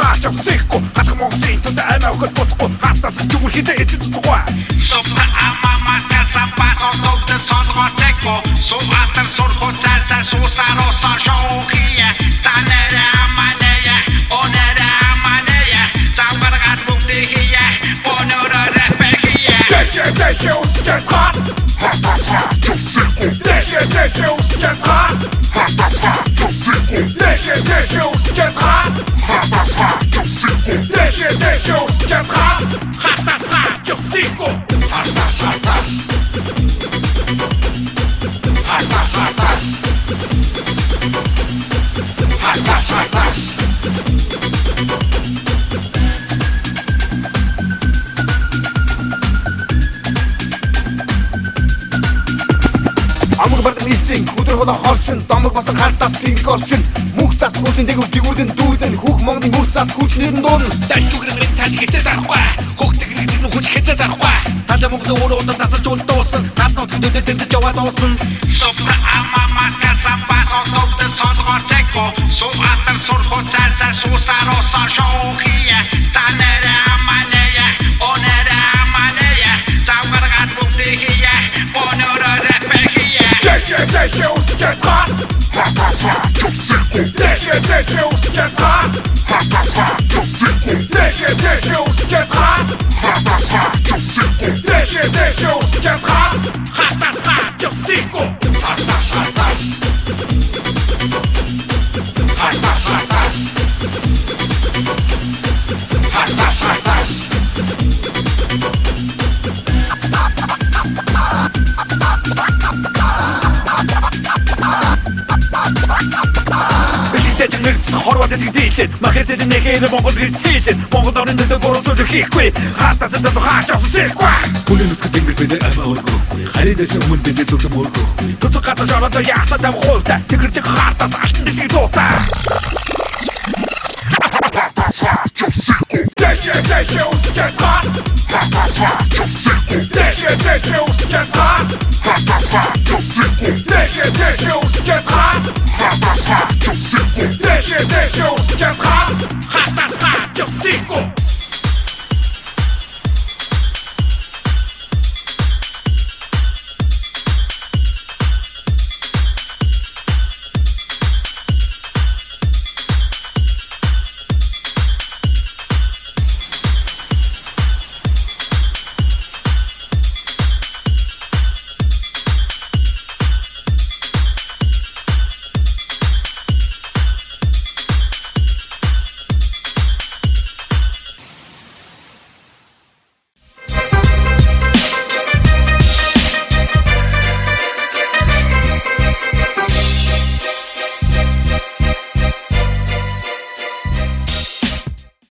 хаач авсахгүй хатах Монголын төд аймаа өгөх боцгүй хатаас чүмэр хитэ эцэд тугай Супер амама касапасо тотте солготеко суватар сурхоцаца сусароса шоухия танера аманея онера аманея замбаргат буктихия понора репехия Дэше ускетра Дэше ускетра Дэше ускетра Дэше ускетра Хатас радио сико Хатас Амг бардан илсин өдөр хоолой хоршин домог басан хартаас тэнг оршин мөнх цас бүсийн дэгүрдэн дүүдэн хүүх Монголын мөрсад хүчнэр дуун Дальчугрын цаалыг хэзээ зарахгүй хөгтгэр гэж нүх хэзээ зарахгүй Тада Монголын өөрөө удаа тасалж улдуусан гаднууд хөдөлөд тэнцэж яваад уусан Супер амама касапасо тотте солготеко суватар сурхоцаца сусароса шоухия танера аманея онера аманея замбаргат буктихия понора репехия Дэше ускетра Дэше ускетра Дэше ускетра Дэше ускетра Хатас радио сико Хатас Нэрс хорвоод дийдээд махэцэд нэгээр Монгол гэж сийдээд Монгол орны дэд буруу зүйл хийхгүй хатаас зэд хаач авсахгүй Хүлэн нүтгэд ингэж бид аймаа өргөхгүй харидээс өмнө бид зөвлөм өргөхгүй Төцөг гатаж ороод яасаа дам хуйлта тэгэрдэг хатаас алтан дэдийг зуута Дэше ускетра Дэше ускетра Дэше ускетра Дэше ускетра